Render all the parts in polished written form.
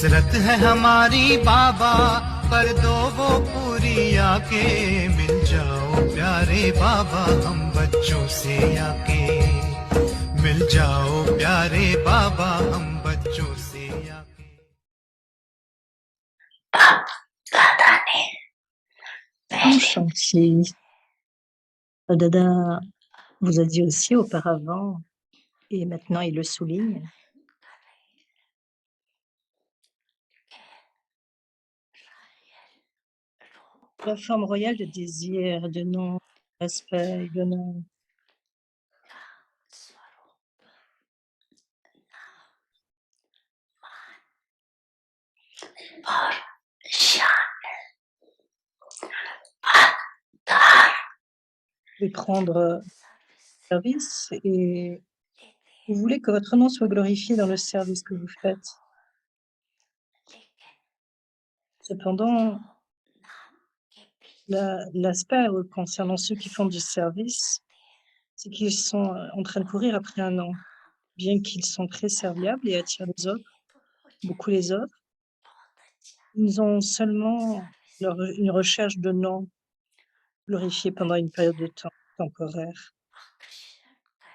हसरत है हमारी बाबा, कर दो वो पूरी आके, मिल जाओ प्यारे बाबा हम बच्चों से आके, मिल जाओ प्यारे बाबा हम बच्चों से आके। Enchanté. Dada vous a dit aussi auparavant, et maintenant il le souligne, la forme royale de désir, de nom, respect, d'honneur, de prendre service et vous voulez que votre nom soit glorifié dans le service que vous faites. Cependant, l'aspect concernant ceux qui font du service, c'est qu'ils sont en train de courir après un nom, bien qu'ils sont très serviables et attirent les autres, beaucoup les autres. Ils ont seulement une recherche de nom glorifié pendant une période de temps temporaire.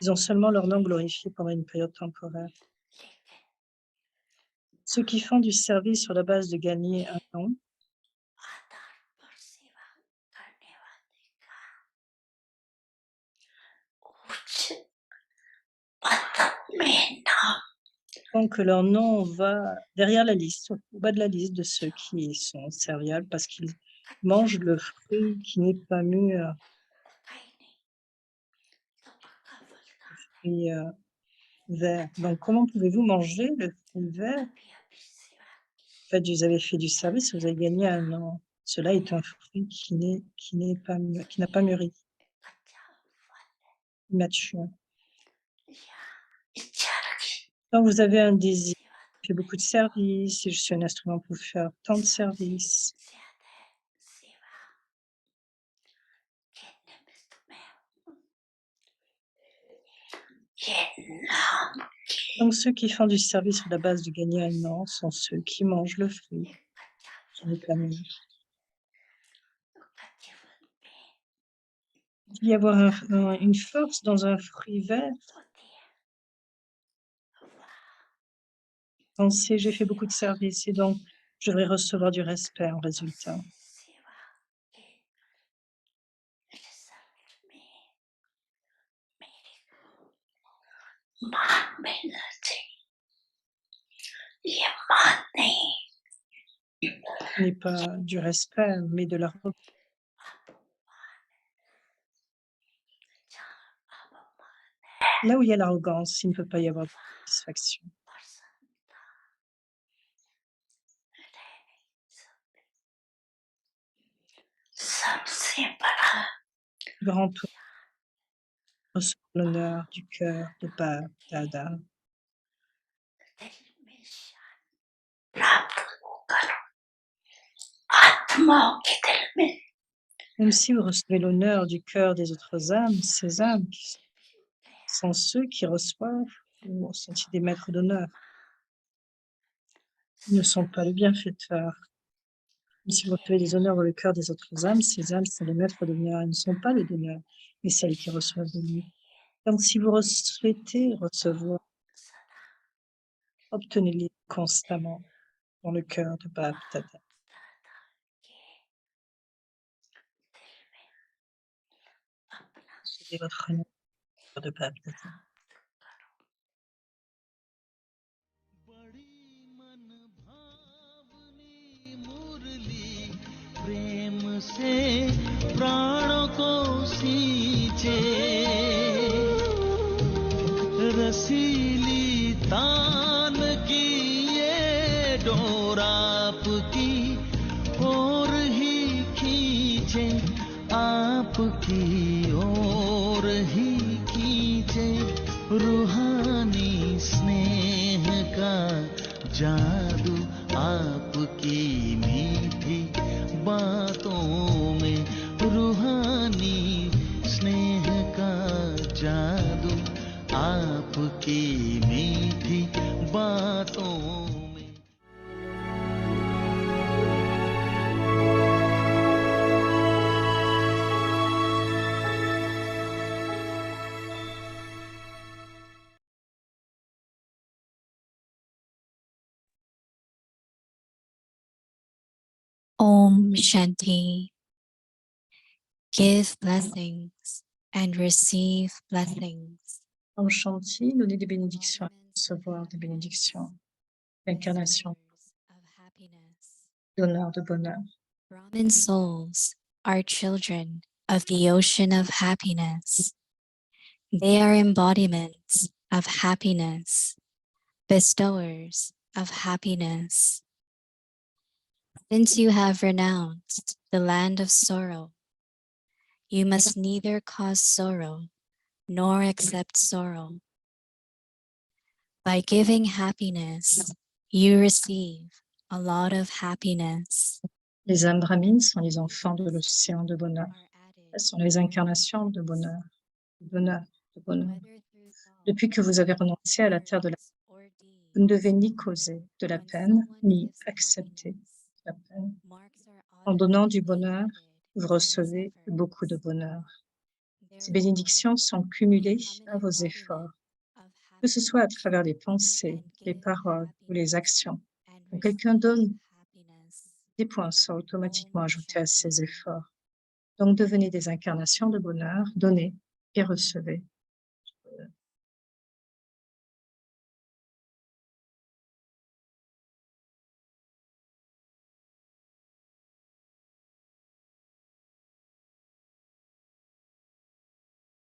Ils ont seulement leur nom glorifié pendant une période temporaire. Ceux qui font du service sur la base de gagner un nom, font que leur nom va derrière la liste, au bas de la liste de ceux qui sont serviables parce qu'ils mangent le fruit qui n'est pas mûr, le fruit vert. Donc, comment pouvez-vous manger le fruit vert? En fait, vous avez fait du service, vous avez gagné un nom. Cela est un fruit qui n'a pas mûri, immature. Quand vous avez un désir, je fais beaucoup de services et je suis un instrument pour faire tant de services. Donc, ceux qui font du service sur la base de gagner un nom sont ceux qui mangent le fruit qui n'est pas mûr. Il peut y avoir une force dans un fruit vert. Pensez, j'ai fait beaucoup de services et donc je devrais recevoir du respect en résultat. Ce n'est pas du respect, mais de la reconnaissance. Là où il y a l'arrogance, il ne peut pas y avoir de satisfaction. Grand tour, reçoit l'honneur du cœur de Bab Dada. Même si vous recevez l'honneur du cœur des autres âmes, ces âmes sont ceux qui reçoivent ou sont des maîtres d'honneur. Ils ne sont pas le bienfaiteur. Même si vous recevez des honneurs dans le cœur des autres âmes, ces âmes sont les maîtres d'honneur. Ils ne sont pas les donneurs, mais celles qui reçoivent de lui. Donc, si vous souhaitez recevoir, obtenez-les constamment dans le cœur de Bab Dada. C'est votre nom de Bab Dada. प्रेम से प्राणों को सींचे रसीली तान की ये डोर आपकी ओर ही खींचे आपकी ओर ही खींचे रूहानी स्नेह का जादू आपकी मीठी बातों में, रूहानी स्नेह का जादू आपकी मीठी बातों में। Om Shanti. Give blessings and receive blessings. Om Shanti, donner des bénédictions, recevoir des bénédictions. L'incarnation, Bestowers of happiness. donneur de bonheur. Brahmin souls are children of the ocean of happiness. They are embodiments of happiness, bestowers of happiness. Since you have renounced the land of sorrow, you must neither cause sorrow nor accept sorrow. By giving happiness, you receive a lot of happiness. Les âmes brahmines sont les enfants de l'océan de bonheur. Are added Elles sont les incarnations de bonheur, de bonheur, de bonheur. whether through thought, Depuis que vous avez renoncé à la terre de la words, or deeds. vous ne devez ni causer de la When peine, someone ni gives accepter happiness, la peine. marks are En donnant du automatically bonheur, added vous to his recevez efforts. beaucoup de bonheur. Ces Therefore, bénédictions sont cumulées become an à vos embodiment efforts, of que ce soit à happiness travers les pensées, and les give paroles ou les happiness actions. and Quand quelqu'un receive donne, happiness. des points sont automatiquement Om ajoutés à ses Shanti. efforts. Donc devenez des incarnations de bonheur, donnez et recevez.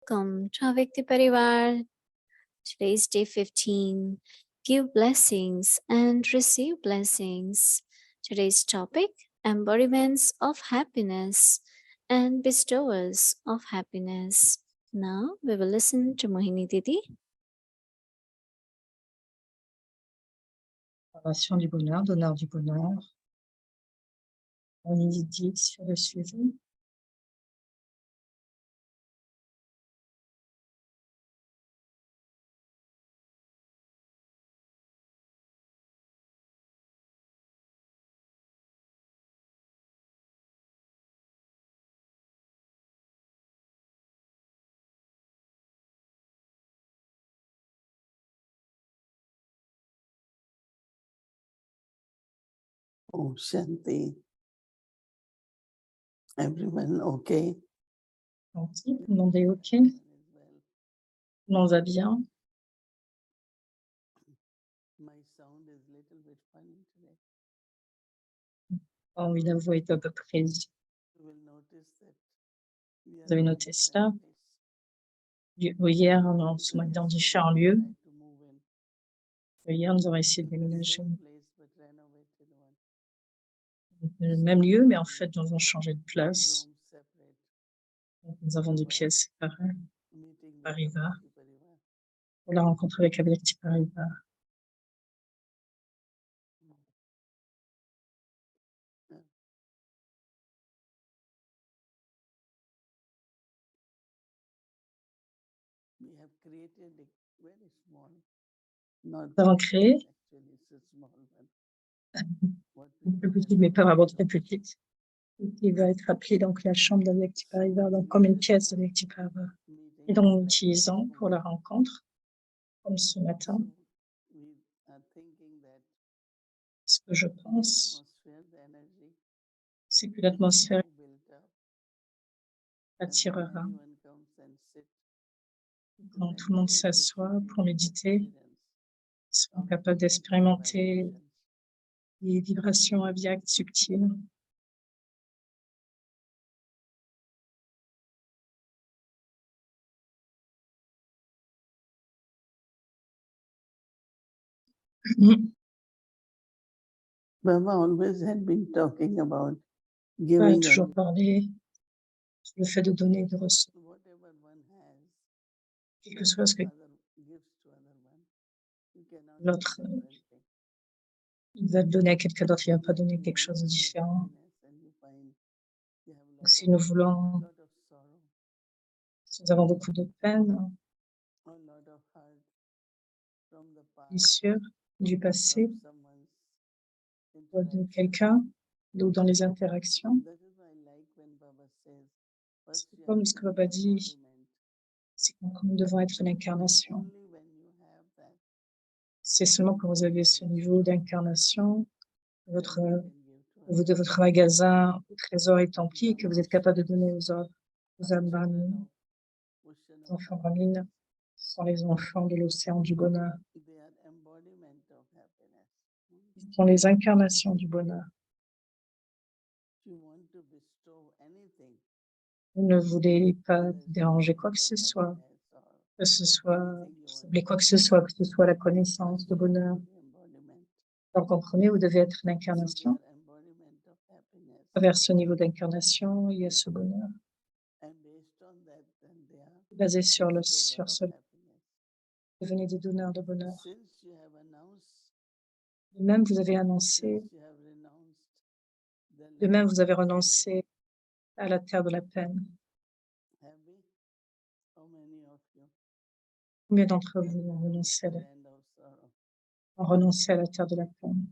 Welcome to Avyakti Parivar. Today's day 15. Give blessings and receive blessings. Today's topic, embodiments of happiness and bestowers of happiness. Now we will listen to Mohini Didi. Incarnation du bonheur, donneur du bonheur. On y dit sur le sujet. Om Shanti. Everyone okay? Gentil, tout le monde est OK, tout le monde va bien. My sound is little bit funny today. Oh oui, la voix est un peu prise. You will notice that we Vous avez are noté in cela. different Hier, nous sommes dans différents lieux. places. Try to move in. Hier, nous avons essayé de To the déménager. same place, but renovated one. Le même lieu, mais en fait, nous avons changé de place. Rooms separate. Donc, nous avons des pièces séparées Meeting with Parivar. Avyakti Parivar. pour la rencontre avec Avyakti Parivar. We have created a very small, not Nous avons créé actually it's a small one. What we une plus call petite, as mais pas vraiment a très petite, qui va être appelée donc la chambre d'Avyakti Parivar, donc comme une pièce d'Avyakti Parivar. meeting Et donc, nous like l'utilisons this pour la rencontre, comme ce matin. So we are thinking that Ce que je the pense, atmosphere, the energy c'est que is l'atmosphère now built up. And when attirera. anyone comes and sit to Quand tout le monde meditate, they s'assoit should be pour able to méditer, experience seront of capables the d'expérimenter vibrations. les vibrations aviaques subtiles. Baba always had been talking about On a giving toujours up parlé sur le fait de donner et de recevoir, whatever one has. quel que soit ce que Father cannot give l'autre, different thing. il va donner à quelqu'un d'autre, il va pas donner You quelque want chose de to give différent. happiness and you find you have Donc, si nous voulons, lot of sorrow, si nous avons beaucoup de peine, a lot of hurt from the past, blessures du passé, from someone's ou de interaction. quelqu'un, ou dans les interactions. That is why I like when Baba says, first C'est you have comme to ce que be Baba the dit, embodiment. c'est que nous devons être l'incarnation. Only when you have that, C'est seulement quand vous avez ce niveau d'incarnation, then votre, you can give to votre magasin au trésor est empli, que vous êtes capable de donner aux autres. Aux âmes brahmines, ocean les of enfants brahmines sont les enfants de l'océan du bonheur. they are embodiment of happiness. Ils sont les incarnations du bonheur. If you want to bestow anything, Vous ne voulez pas whether it's déranger quoi knowledge que or ce soit, happiness or que ce soit, anything you vous want voulez to quoi que ce soit, que ce soit la connaissance, first le you have to bonheur. be the embodiment. Donc, comprenez, vous devez être So they l'incarnation. are embodiment of happiness. Vers ce niveau d'incarnation, il y a ce bonheur. And based on that, then they are Basé sur bestower of ce, happiness. devenez des donneurs de bonheur. Since you have announced, De même, vous avez annoncé, since you have renounced the de même, land vous of avez sorrow, renoncé à la terre de la peine. have we? How many of you Combien d'entre have vous ont renounced renoncé the land of sorrow? à la terre de la peine?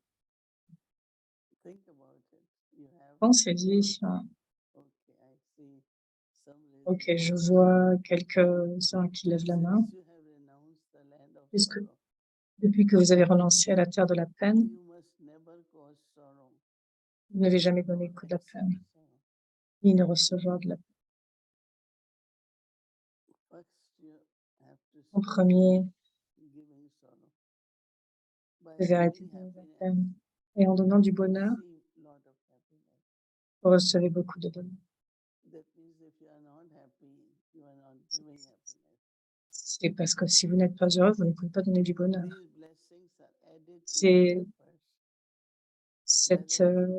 Think about it. You have, Pensez-y. okay, I see some Ok, raising je hands. vois quelques-uns qui lèvent la main. Since you have renounced the land of Puisque sorrow, depuis que vous avez renoncé à la terre de la peine, you must never cause sorrow, vous n'avez jamais donné nor que de la accept peine, sorrow. ni ne recevoir de la peine. First, you have to En stop premier, giving sorrow. By vous devez arrêter de giving donner de la happiness, peine. Et en donnant du you bonheur, receive lot of happiness. vous recevez beaucoup de bonheur. That means if you are not happy, you are not giving happiness. C'est parce que si vous n'êtes pas heureux, vous ne pouvez pas donner du bonheur. These blessings are added to C'est your efforts.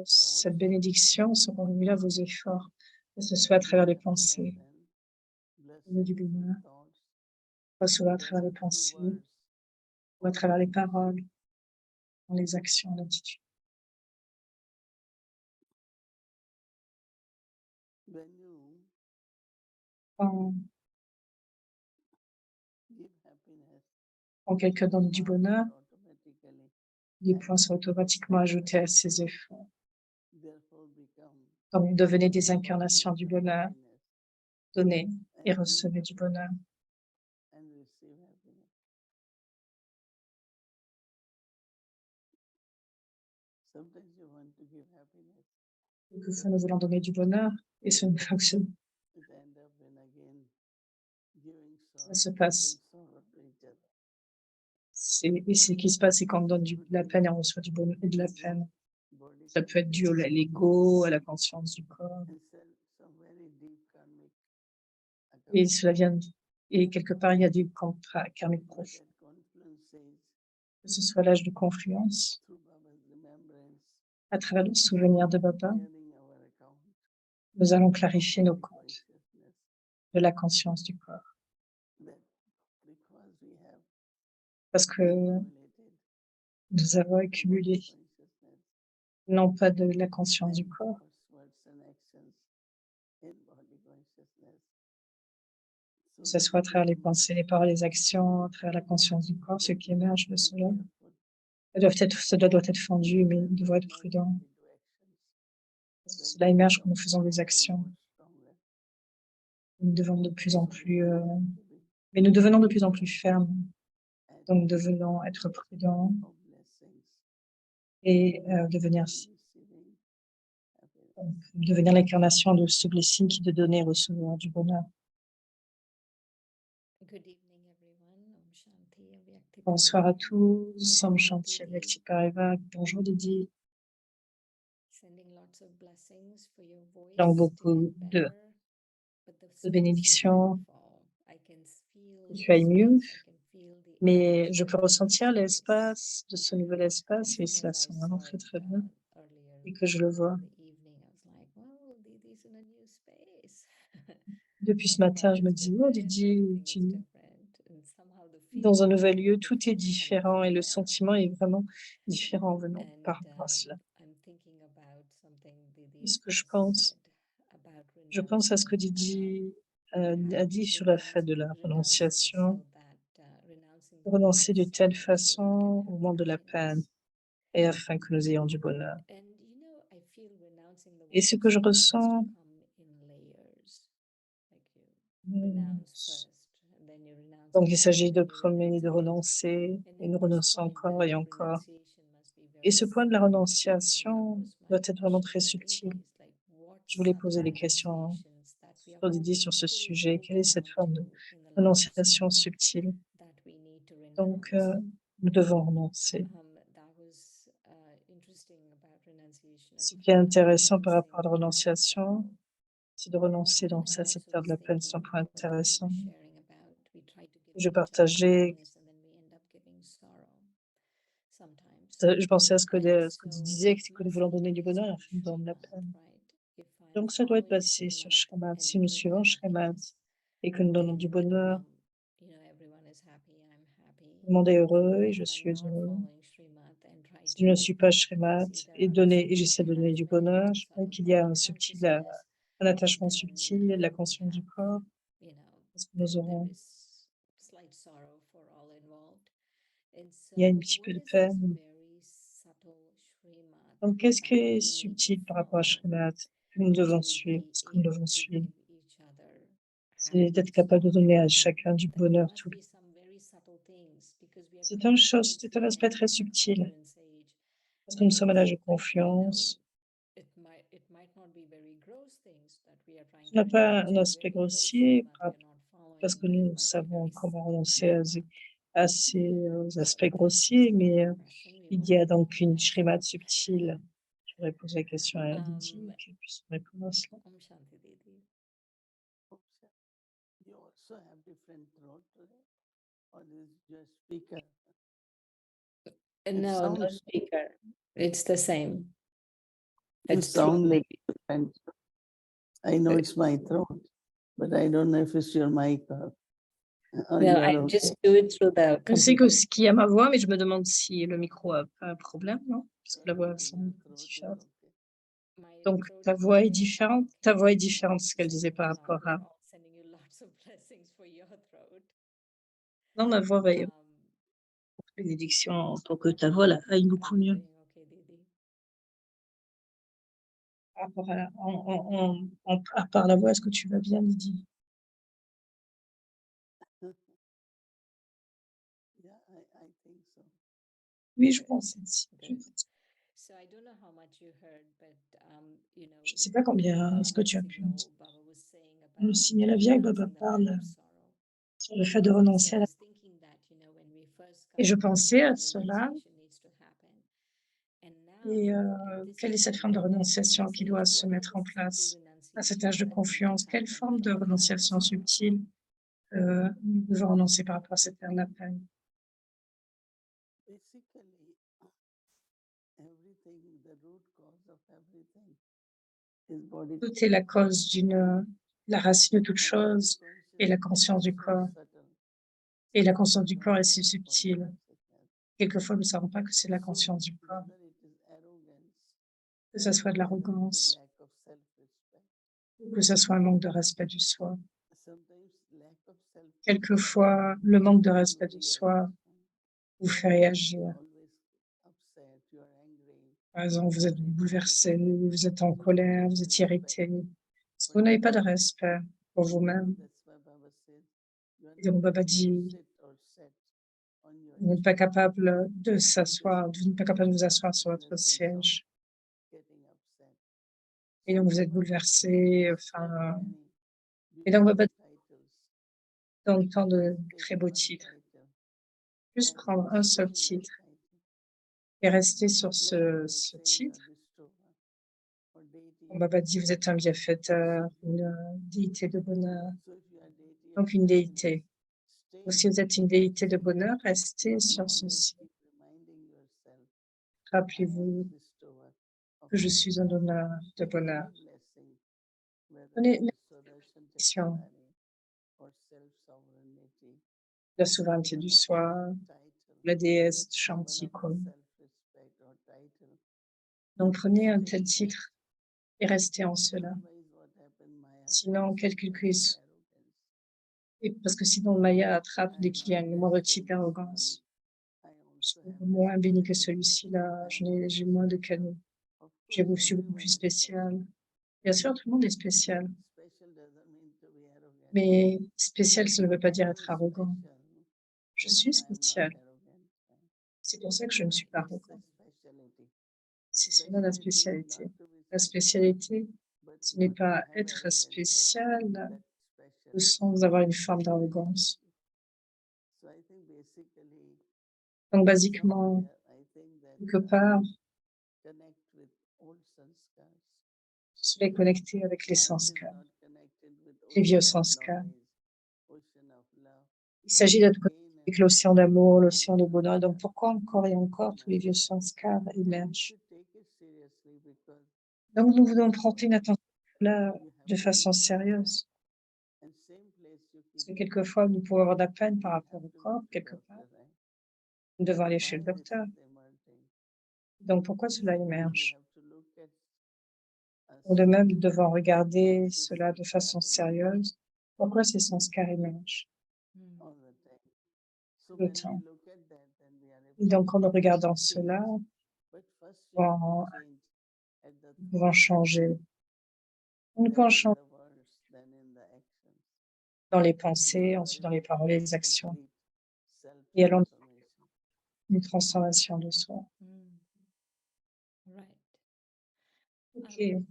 cette bénédiction sera venue à vos efforts, que ce soit à travers les pensées, donner du bonheur, soit à travers les pensées, ou à travers les paroles, dans les actions, l'attitude. When you Quand, give happiness, quand quelqu'un donne du marks bonheur, are automatically les points sont automatiquement ajoutés à ses efforts. therefore become Donc, vous devenez des embodiment incarnations du of bonheur, happiness donnez et and give recevez du bonheur. and receive happiness. Sometimes you want to give happiness, Quelquefois, nous voulons donner du bonheur et ce ne fonctionne pas. it end up in again giving Ça se sorrow, passe. bring sorrow to each other. Et ce qui se passe, c'est qu'on donne de la peine et on reçoit du bonheur et de la peine. Body Ça peut être dû à l'ego, à la conscience du corps. and some very deep karmic Et account. cela vient, et quelque part, il y a du contrat karmique But profond. that confluence says, Que ce soit l'âge de confluence, through Baba's remembrance, à travers le souvenir de Baba, clearing our account nous allons clarifier nos of comptes consciousness, de la conscience du corps. that because we have Parce que accumulated nous avons too accumulé much consciousness non pas de la conscience du and corps, thoughts, words and actions in body consciousness. que ce soit à travers les pensées, les paroles, les actions, à travers la conscience du corps, ce qui émerge de cela. Cela doit être fendu, mais nous devons être prudents. Parce que cela émerge quand nous faisons des actions. Nous devons de plus en plus, mais nous devenons de plus en plus fermes. Donc, nous devons être prudents et devenir l'incarnation de ce blessing qui est de donner et recevoir du bonheur. Good evening, everyone. Om Shanti, Avyakti Bonsoir à Parivar. tous. Om Bonjour, Shanti, Didi. Avyakti Parivar. Bonjour Didi. Sending lots of blessings for your voice Donc, to beaucoup get better. But the space is bénédictions, beautiful. I can feel que the tu ailles mieux. space. I can feel the Mais energy je peux of this ressentir space. l'espace, de ce nouvel espace, et As soon cela as I sent vraiment saw très it très bien. earlier Et que je le vois. in the evening, I was like, well, Didi's in a new space. Depuis ce The matin, crowd je me is dis, oh different, Didier, everything is different. And somehow the Dans un nouvel lieu, tout est différent et le sentiment est vraiment différent venant par rapport à cela. Et ce que je pense à ce que Didi a dit sur la fait de la renonciation, renoncer de telle façon au moment de la peine et afin que nous ayons du bonheur. Et ce que je ressens, donc il s'agit de premier de renoncer, et nous renonçons encore et encore. Et ce point de la renonciation doit être vraiment très subtil. Je voulais poser des questions sur Didi sur ce sujet. Quelle est cette forme de renonciation subtile? Donc, nous devons renoncer. Ce qui est intéressant par rapport à la renonciation, c'est de renoncer dans ce secteur de la peine. C'est un point intéressant. Je partageais, je pensais à ce que tu disais, que nous voulons donner du bonheur afin de donner de la peine. Donc, ça doit être basé sur Shrimat. Si nous suivons Shrimat et que nous donnons du bonheur, tout le monde est heureux et je suis heureux. Si je ne suis pas Shrimat et j'essaie de donner du bonheur, je crois qu'il y a un attachement subtil, la conscience du corps, parce que nous aurons, il y a un petit peu de peine. Donc, qu'est-ce qui est subtil par rapport à Shrimat que nous devons suivre, ce que nous devons suivre? C'est d'être capable de donner à chacun du bonheur tout. C'est une chose, c'est un aspect très subtil, parce que nous sommes à l'âge de confiance. Ce n'est pas un aspect grossier, parce que nous savons comment renoncer à ces aspects grossiers, mais il y a donc une shrimat subtile. Je voudrais poser la question à Didi, qu'elle puisse répondre à cela. You also have different throat today, or is just speaker? No, no sounds- speaker. It's the same. You It's sound through- like different. I know it's my throat, but I don't know if it's your mic or No, your I own. just do it through the Je sais computer. que ce qui a ma voix, mais je me demande si le micro a pas un problème, non? Parce que la voix semble différente. My Donc, throat ta is voix est okay. différente. Ta voix est différente, ce qu'elle disait par rapport à. Sending you lots of blessings for your throat. Non, ma voix va Um, bénédiction pour que ta voix là, aille beaucoup mieux. doing okay, Didi. Par rapport à part la voix, est-ce que tu vas bien, Lydie? Yeah, I think so. Oui, je pense aussi. So I don't know how much you heard, but Je ne sais pas combien est-ce que tu as pu signal Baba was saying le about signaler bien que Baba renouncing the parle lack of sorrow. sur le fait de renoncer So à I la. was thinking that, when we first Et je come, pensais à the cela. renunciation needs to happen. And Et now, this quelle est is cette the forme de low renonciation consciousness qui age. doit What se is mettre the en subtle place à cet âge renunciation de that needs to confiance? Quelle happen forme de from the lack of renonciation sorrow? subtile nous devons renoncer par rapport à cette ère de la peine? Basically, everything, the root cause of everything is body. Tout est la cause la racine de toute chose et la conscience du corps. Et la conscience du corps est si subtile. Quelquefois, nous ne savons pas que c'est la conscience du corps, que ce soit de l'arrogance, ou que ce soit un manque de respect du soi. Quelquefois, le manque de respect du soi vous fait réagir. Par exemple, vous êtes bouleversé, vous êtes en colère, vous êtes irrité, parce que vous n'avez pas de respect pour vous-même. Et donc, Baba dit, vous n'êtes pas capable de s'asseoir, vous n'êtes pas capable de vous asseoir sur votre siège. Et donc, vous êtes bouleversé, et donc, Baba dit, dans le temps de très beaux titres, juste prendre un seul titre et rester sur ce titre. Baba dit, vous êtes un bienfaiteur, une déité de bonheur, donc une déité. Ou si vous êtes une déité de bonheur, restez sur ceci. Rappelez-vous que je suis un donneur de bonheur. Donnez une question. la souveraineté du soi, la déesse Shantikun. Donc prenez un tel titre et restez en cela. Sinon, quel qu'il puisse, et parce que sinon le Maya attrape dès qu'il y a une moindre type d'arrogance. Je suis moins béni que celui-ci-là, j'ai moins de canaux. Je suis beaucoup plus spécial. Bien sûr, tout le monde est spécial, mais spécial, ça ne veut pas dire être arrogant. Je suis spécial. C'est pour ça que je ne suis pas arrogant. C'est cela la spécialité. La spécialité, ce n'est pas être spécial sans avoir une forme d'arrogance. Donc, basiquement, quelque part, cela est connecté avec les sanskars, les vieux sanskars. Il s'agit d'être connecté avec l'océan d'amour, l'océan de bonheur. Donc, pourquoi encore et encore tous les vieux sanskars émergent? Donc, nous devons prendre une attention là de façon sérieuse. Parce que quelquefois, nous pouvons avoir de la peine par rapport au corps, quelque part. Nous devons aller chez le docteur. Donc, pourquoi cela émerge? Ou de même, nous devons regarder cela de façon sérieuse. Pourquoi ces sanskars émergent tout le temps? Et donc, en regardant cela, nous pouvons changer. Nous pouvons changer dans les pensées, ensuite dans les paroles et les actions. Et alors, une transformation de soi. Right. Ok. You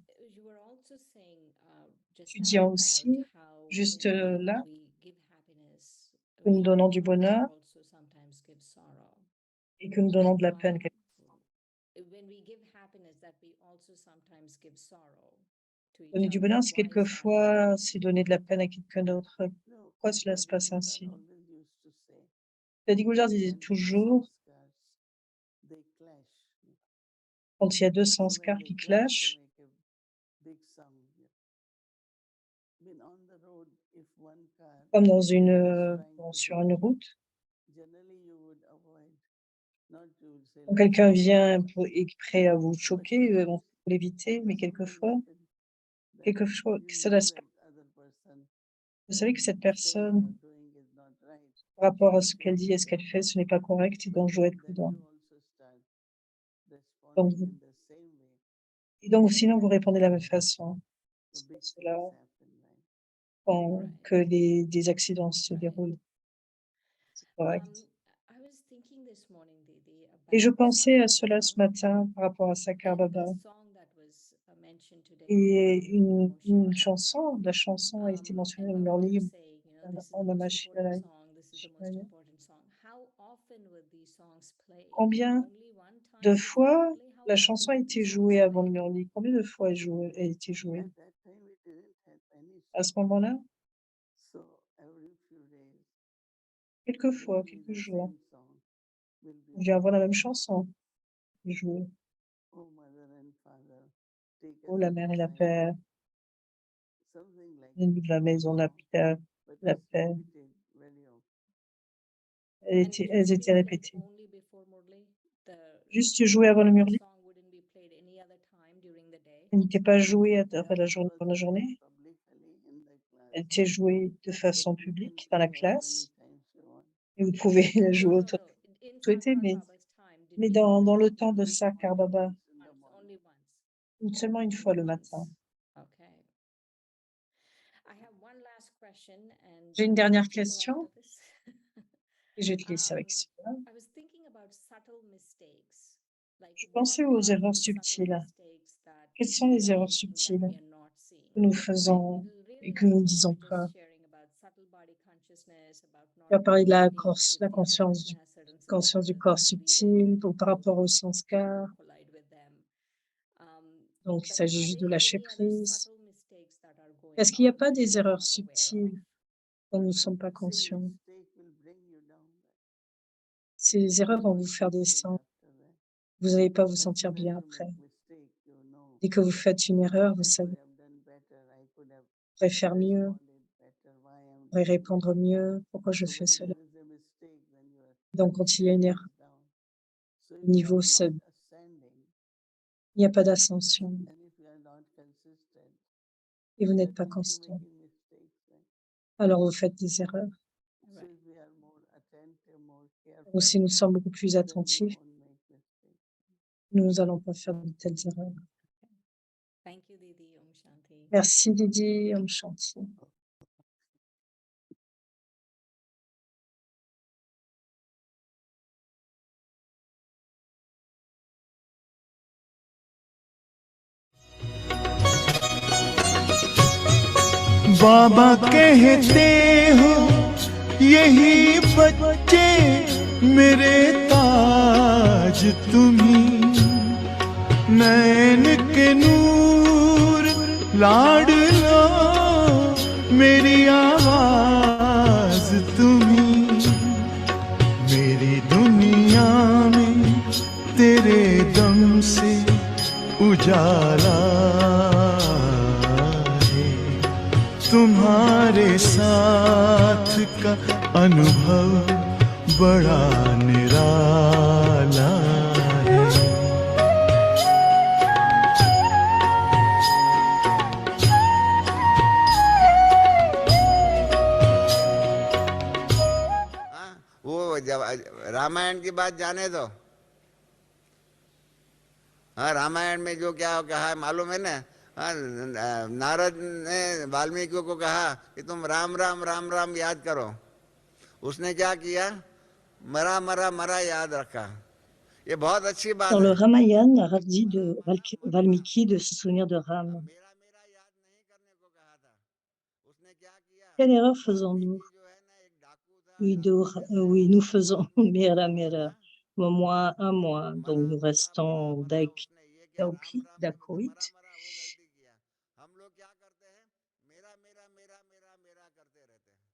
were also saying just Tu dis now aussi, about how juste when là, we give happiness, que nous donnons du we bonheur also sometimes give sorrow. et que nous donnons de la peine. When we give happiness, that we also sometimes give sorrow to each Donner du other. bonheur, c'est Why is that? quelquefois, c'est donner de la peine à quelqu'un d'autre. Pourquoi cela se passe ainsi? Teddy Goulard disait toujours, quand il y a deux sanskars qui clashent, comme dans sur une route, quand quelqu'un vient et est prêt à vous choquer, on peut l'éviter, mais quelquefois, que cela se passe. Vous savez que cette personne, par rapport à ce qu'elle dit et ce qu'elle fait, ce n'est pas correct et donc je dois être prudent. Donc, sinon, vous répondez de la même façon. C'est pour cela que des accidents se déroulent. C'est correct. I was thinking this morning, Didi, Et je about pensais à Sakar cela Baba, ce matin par rapport à Sakar and Baba. the song that was mentioned today, Et une Emotional. chanson, la chanson a été mentionnée dans And leur Baba was livre, saying, this is en the most Namah important Shivaya. song, this is the most important song. How often would these songs play? Combien Only one time de before fois Murli? How la often chanson a would été these songs jouée avant le play? Murli? Combien de fois a été jouée à ce moment-là? Quelques fois, quelques jours. On vient avoir la même chanson jouée. Oh, la mère et la père, l'ennemi de la maison, la pierre, la paix. Elles And it elles would étaient be répétées. only before Murli? Juste jouée avant le The Murli. song wouldn't be played any other time during the day? Elle n'était pas jouée dans la journée. Elle était jouée de façon publique dans la classe. Et vous pouvez la jouer autant que vous In souhaitez, Sakar Baba's time, did mais we dans play le it temps de only Sakar Baba, once, only once? seulement une fois le Only matin. once. Okay. I have one last question and J'ai une I'll dernière let you go question after this. et je vais te laisser avec cela. I was thinking about subtle mistakes. Like Je what pensais aux are erreurs these subtle subtiles. mistakes that Quelles sont we les are erreurs making that subtiles we are not seeing? que nous And faisons it'll et really que nous help ne us disons by pas? just sharing about subtle body consciousness, about Tu as not parlé de la, colliding if la the other person has certain conscience du sanskars corps that we then subtil par rapport au sanskar. collide with them. Donc, il But s'agit are juste de there lâcher any other prise. subtle mistakes that are going Est-ce qu'il n'y a on pas that des we are erreurs not aware of? subtiles dont nous ne sommes pas conscients? Ces erreurs vont vous faire descendre. Vous n'allez pas vous sentir bien après. Dès que vous faites une erreur, vous savez, vous pourrez faire mieux, vous pourrez répondre mieux. Pourquoi je fais cela? Donc, quand il y a une erreur down. So if au you niveau are sub, not ascending, il n'y a pas d'ascension and if you are not consistent, et vous that n'êtes pas means you're constant. making mistakes, right? Alors, vous faites des erreurs. So if we are more attentive, more careful, Ou si nous sommes beaucoup plus then we attentifs, won't make mistakes. nous n'allons pas faire de telles erreurs. Thank you, Didi. Om Shanti. Merci Didi, Om Shanti. बाबा कहते हो यही बच्चे मेरे ताज तुम्ही नैन के नूर लाडलो मेरी आवाज तुम्ही मेरी दुनिया में तेरे दम से उजाला तुम्हारे साथ का अनुभव बड़ा निराला है वो जब रामायण की बात जाने दो। हाँ, रामायण में जो क्या कहा है मालूम है ना। हाँ, नारद ने वाल्मीकि को कहा कि तुम राम राम राम राम याद करो। उसने क्या किया? मरा मरा मरा याद रखा। ये बहुत अच्छी बात Dans le है। Ramayana, Rav dit de Valmiki de se souvenir de Ram. मेरा मेरा याद नहीं करने को कहा था। उसने क्या किया? Quelle erreur faisons-nous? जो है ना एक डाकू था। Oui, nous faisons Mera Mera, moi à moi, donc nous restons उसने ये क्या राम राम करके Dakoït. मरा मरा वो गलती किया। हम लोग क्या करते हैं? मेरा मेरा मेरा मेरा मेरा करते रहते हैं।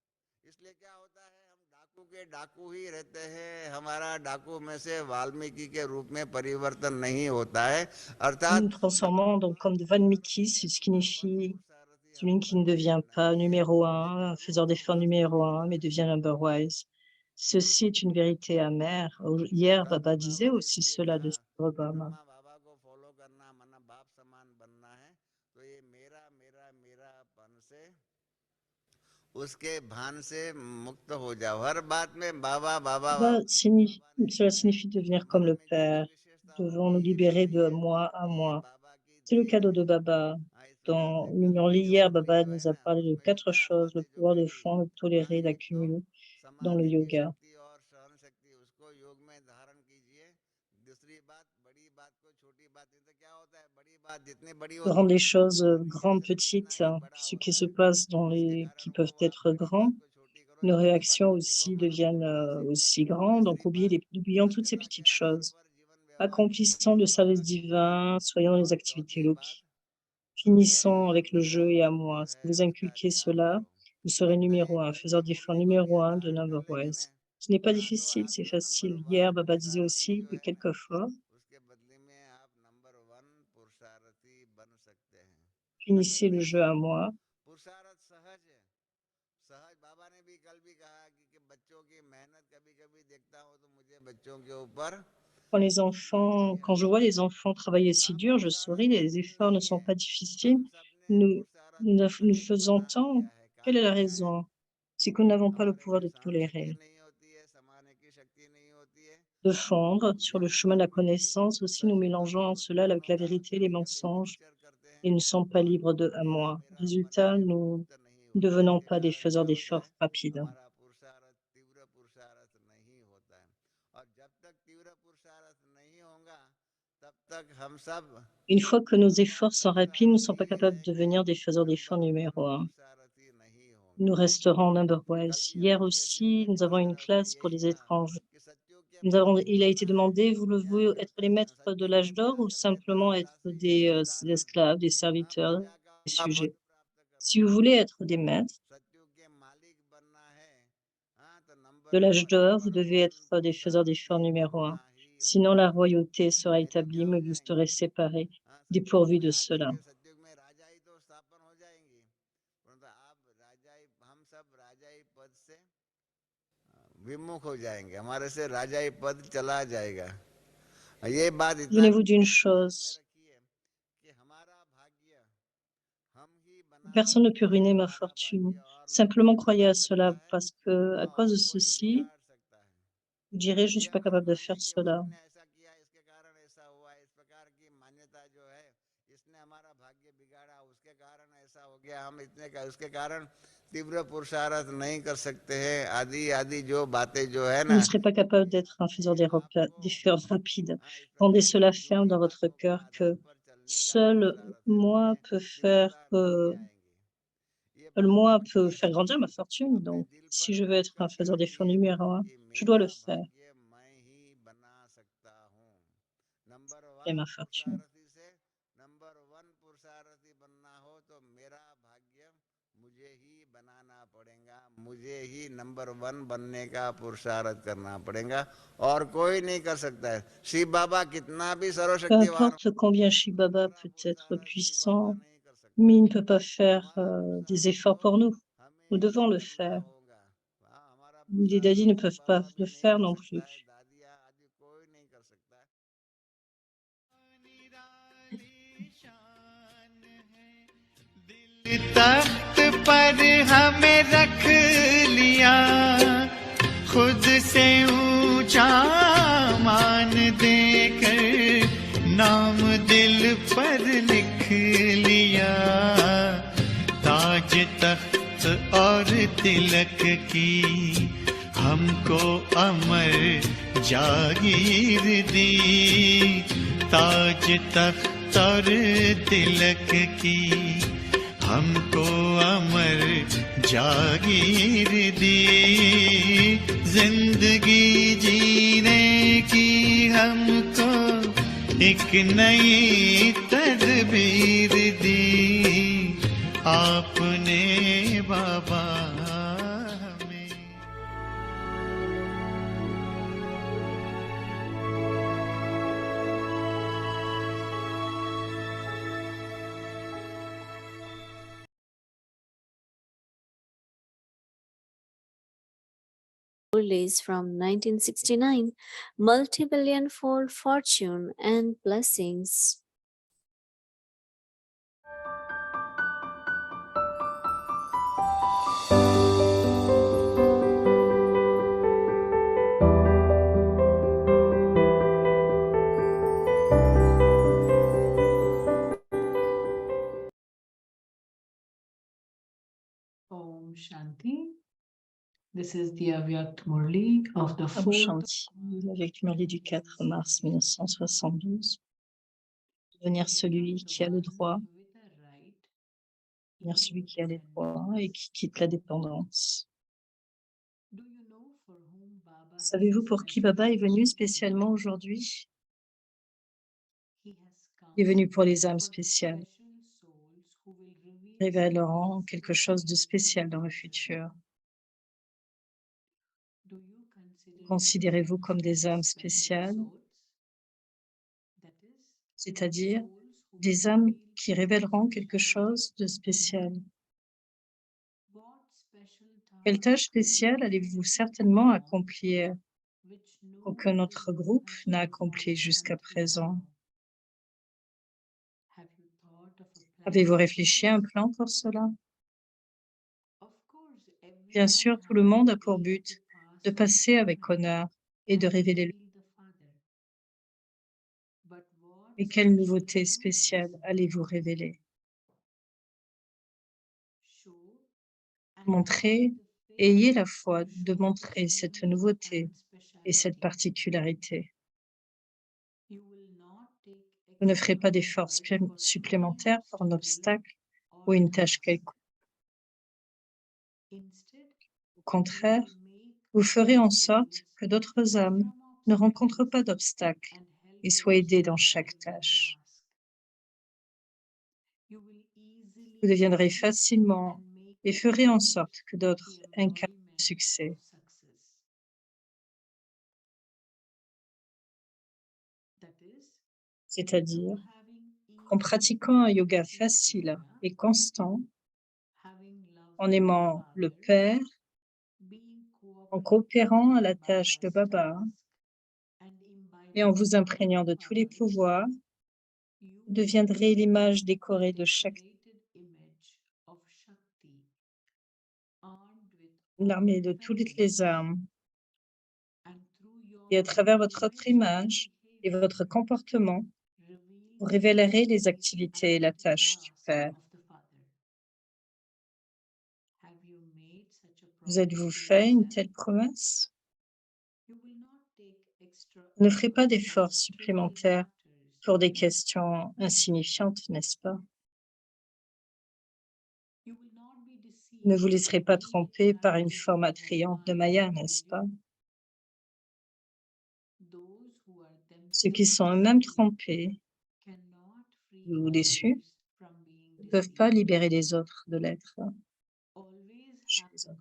इसलिए क्या होता है? हम डाकू के डाकू ही रहते हैं। हमारा डाकू में से वाल्मीकि के रूप में परिवर्तन नहीं होता है। Nous अर्थात nous transformons donc comme de Valmiki, ce qui signifie celui qui ne devient pas numéro un, faiseur d'efforts numéro un, mais devient number wise. Ceci est une vérité amère. Hier, Baba disait aussi cela de Obama. Brahma बाबा को फॉलो करना मना बाप समान बनना है। तो ये मेरा मेरा मेरापन से उसके भान से मुक्त हो जाओ। हर बात में बाबा बाबा Cela signifie devenir comme le Père. Nous devons nous libérer de moi à moi. C'est le cadeau de Baba. Dans l'union hier, Baba nous a parlé de 4 choses, le pouvoir de fond, le tolérer, l'accumuler dans le yoga. शक्ति और सहन शक्ति उसको योग में धारण कीजिए। दूसरी बात बड़ी बात को छोटी बात से क्या होता है? बड़ी बात जितनी बड़ी De होती rendre है les choses grandes, petites, ce qui se passe qui peuvent être grands. Nos réactions aussi deviennent aussi grandes, donc oublions toutes ces petites choses. Accomplissons le service divin, soyons dans les activités loki. Finissons avec le jeu et à moi. Si vous inculquez cela, vous serez numéro un, faiseur d'efforts numéro un de Number Wise. Ce n'est pas difficile, c'est facile. Hier, Baba disait aussi que quelquefois, उसके बदले में आप नंबर 1 पुरुषार्थी बन सकते हैं। finissez le jeu à moi. पुरुषार्थ सहज है। सहज बाबा ने भी कल भी कहा कि बच्चों की मेहनत कभी कभी देखता हूँ तो मुझे बच्चों के ऊपर Quand je vois les enfants travailler si dur, je souris, les efforts ne sont pas difficiles. Nous faisons tant. Quelle est la raison? C'est que nous n'avons pas le pouvoir de tolérer. De fondre sur le chemin de la connaissance aussi, nous mélangeons cela avec la vérité, les mensonges, et nous ne sommes pas libres de à moi. Résultat, nous ne devenons pas des faiseurs d'efforts rapides. Une fois que nos efforts sont rapides, nous ne sommes pas capables de devenir des faiseurs d'efforts numéro un. Nous resterons number wise. Hier aussi, nous avons une classe pour les étranges. Il a été demandé, voulez-vous être les maîtres de l'âge d'or ou simplement être des esclaves, des serviteurs, des sujets? Si vous voulez être des maîtres de l'âge d'or, vous devez être des faiseurs d'efforts numéro un. Sinon, la royauté sera établie, mais vous serez séparés, dépourvus de cela. विमुख हो जाएंगे, हमारे से राजाई पद चला जाएगा। ये बात इतना Souvenez-vous d'une में chose, रखिए कि हमारा भाग्य हम ही बना personne ne सकते peut हैं, ruiner ma हमारा fortune. भाग्य और नहीं Simplement कोई croyez बना à सकता cela है, parce que, ना à cause और de कोई ceci, बिगाड़ सकता है। vous direz, je ne ये suis pas हमारा capable de मानना है faire कि cela. उसने ऐसा किया, इसके कारण ऐसा हुआ, इस प्रकार की मान्यता जो है, इसने हमारा भाग्य बिगाड़ा, उसके कारण ऐसा हो गया, हम इतने का उसके कारण तीव्र पुरुषार्थ नहीं कर सकते हैं, आदि आदि जो बातें जो है Vous ना, ne serez pas capable d'être un faiseur des feux rapides. हाँ, इस Rendez प्रकार की cela ferme झूठी dans votre बातों के cœur आधार que पर चलने का seul पुरुषार्थ है, moi उसमें peut faire, तीव्रता नहीं आएगी। ये seul बात moi peut रखिए, faire grandir ma fortune. अपने Donc, दिल si पर je veux être un करके faiseur des feux रखिए numéro un, कि je dois मेरा le faire. भाग्य मैं ही बना सकता हूँ। Number C'est one ma fortune. पुरुषार्थी से नंबर वन पुरुषार्थी बनना हो तो मेरा भाग्य मुझे ही बनाना पड़ेगा, मुझे ही नंबर वन बनने का पुरुषार्थ करना पड़ेगा, और कोई नहीं कर सकता है। शिव बाबा कितना भी Peu सर्वशक्तिवान हो, importe combien Shiv Baba हमारा peut être पुरुषार्थ शिव बाबा puissant, नहीं कर सकता mais है। il ne peut pas faire हमारा des पुरुषार्थ efforts तो pour nous. हमें Nous ही devons le करना faire. होगा। हाँ, हमारा Les पुरुषार्थ daddies तो ne शिव peuvent pas बाबा le भी नहीं faire कर non सकता है, plus. दादिया आदि कोई नहीं कर सकता है। तख्त पर हमें रख लिया, खुद से ऊंचा मान देकर नाम दिल पर लिख लिया। ताज तख्त और तिलक की हमको अमर जागीर दी, ताज तख्त और तिलक की हमको अमर जागीर दी, जिंदगी जीने की हमको एक नई तदबीर दी, आपने बाबा हमें। Release from 1969, multi-billion fold fortune and blessings. Om Shanti. This is the Avyakt Murli of the Om 4th Shanti, avec Murli du 4 mars 1972. Devenir celui qui a le droit, devenir celui qui a les droits et qui quitte la dépendance. Savez-vous pour qui Baba est venu spécialement aujourd'hui? Il est venu pour les âmes spéciales, révéleront quelque chose de spécial dans le futur. Considérez-vous comme des âmes spéciales, c'est-à-dire des âmes qui révéleront quelque chose de spécial. Quelle tâche spéciale allez-vous certainement accomplir qu'aucun autre groupe n'a accompli jusqu'à présent? Avez-vous réfléchi à un plan pour cela? Bien sûr, tout le monde a pour but de passer avec honneur et de révéler le. Mais quelle nouveauté spéciale allez-vous révéler? Montrez et ayez la foi de montrer cette nouveauté et cette particularité. Vous ne ferez pas d'efforts supplémentaires pour un obstacle ou une tâche quelconque. Au contraire, vous ferez en sorte que d'autres âmes ne rencontrent pas d'obstacles et soient aidées dans chaque tâche. Vous deviendrez facilement et ferez en sorte que d'autres incarnent le succès. C'est-à-dire en pratiquant un yoga facile et constant, en aimant le Père, En coopérant à la tâche de Baba et en vous imprégnant de tous les pouvoirs, vous deviendrez l'image décorée de Shakti, l'armée de toutes les armes. Et à travers votre autre image et votre comportement, vous révélerez les activités et la tâche du Père. Vous êtes-vous fait une telle promesse? Vous ne ferez pas d'efforts supplémentaires pour des questions insignifiantes, n'est-ce pas? Vous ne vous laisserez pas tromper par une forme attrayante de Maya, n'est-ce pas? Ceux qui sont eux-mêmes trompés ou déçus ne peuvent pas libérer les autres de l'être chez les autres.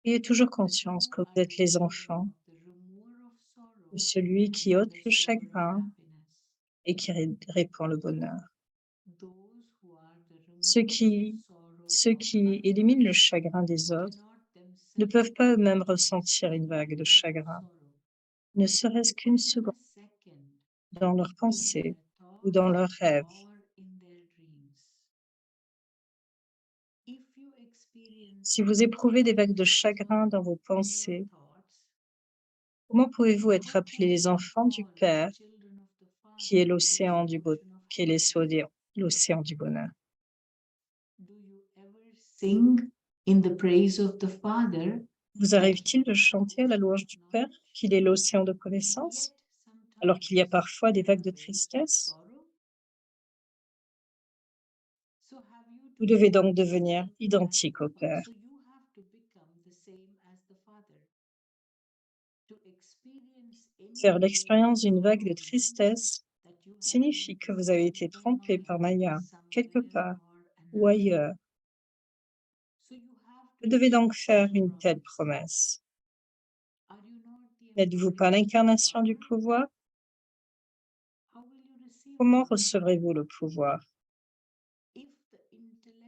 Ayez toujours conscience que vous êtes les enfants de celui qui ôte le chagrin et qui répand le bonheur. Ceux qui, ceux qui éliminent le chagrin des autres ne peuvent pas eux-mêmes ressentir une vague de chagrin, ne serait-ce qu'une seconde dans leurs pensées ou dans leurs rêves. Si vous éprouvez des vagues de chagrin dans vos pensées, comment pouvez-vous être appelés les enfants du Père, qui est l'océan du bonheur, qui est l'océan du bonheur? Sing in the praise of the Father, Vous arrive-t-il de chanter à la louange du Père, qu'il est l'océan de connaissance, alors qu'il y a parfois des vagues de tristesse? Vous devez donc devenir identique au Père. Faire l'expérience d'une vague de tristesse signifie que vous avez été trompé par Maya, quelque part ou ailleurs. Vous devez donc faire une telle promesse. N'êtes-vous pas l'incarnation du pouvoir? Comment recevrez-vous le pouvoir?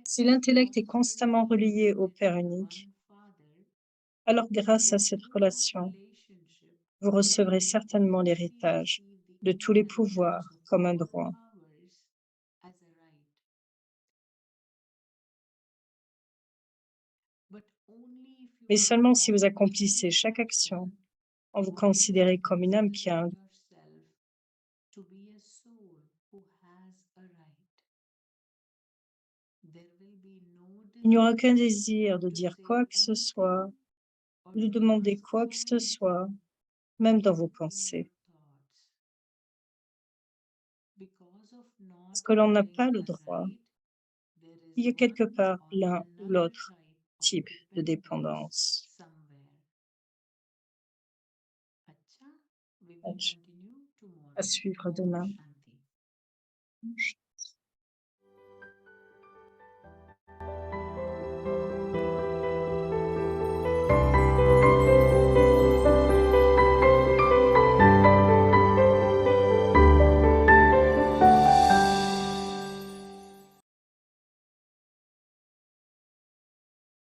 Si l'intellect est constamment relié au Père unique, alors grâce à cette relation, vous recevrez certainement l'héritage de tous les pouvoirs comme un droit. Mais seulement si vous accomplissez chaque action en vous considérez comme une âme qui a un droit. Il n'y aura aucun désir de dire quoi que ce soit, ou de demander quoi que ce soit, même dans vos pensées. Parce que l'on n'a pas le droit. Il y a quelque part l'un ou l'autre type de dépendance. À suivre demain.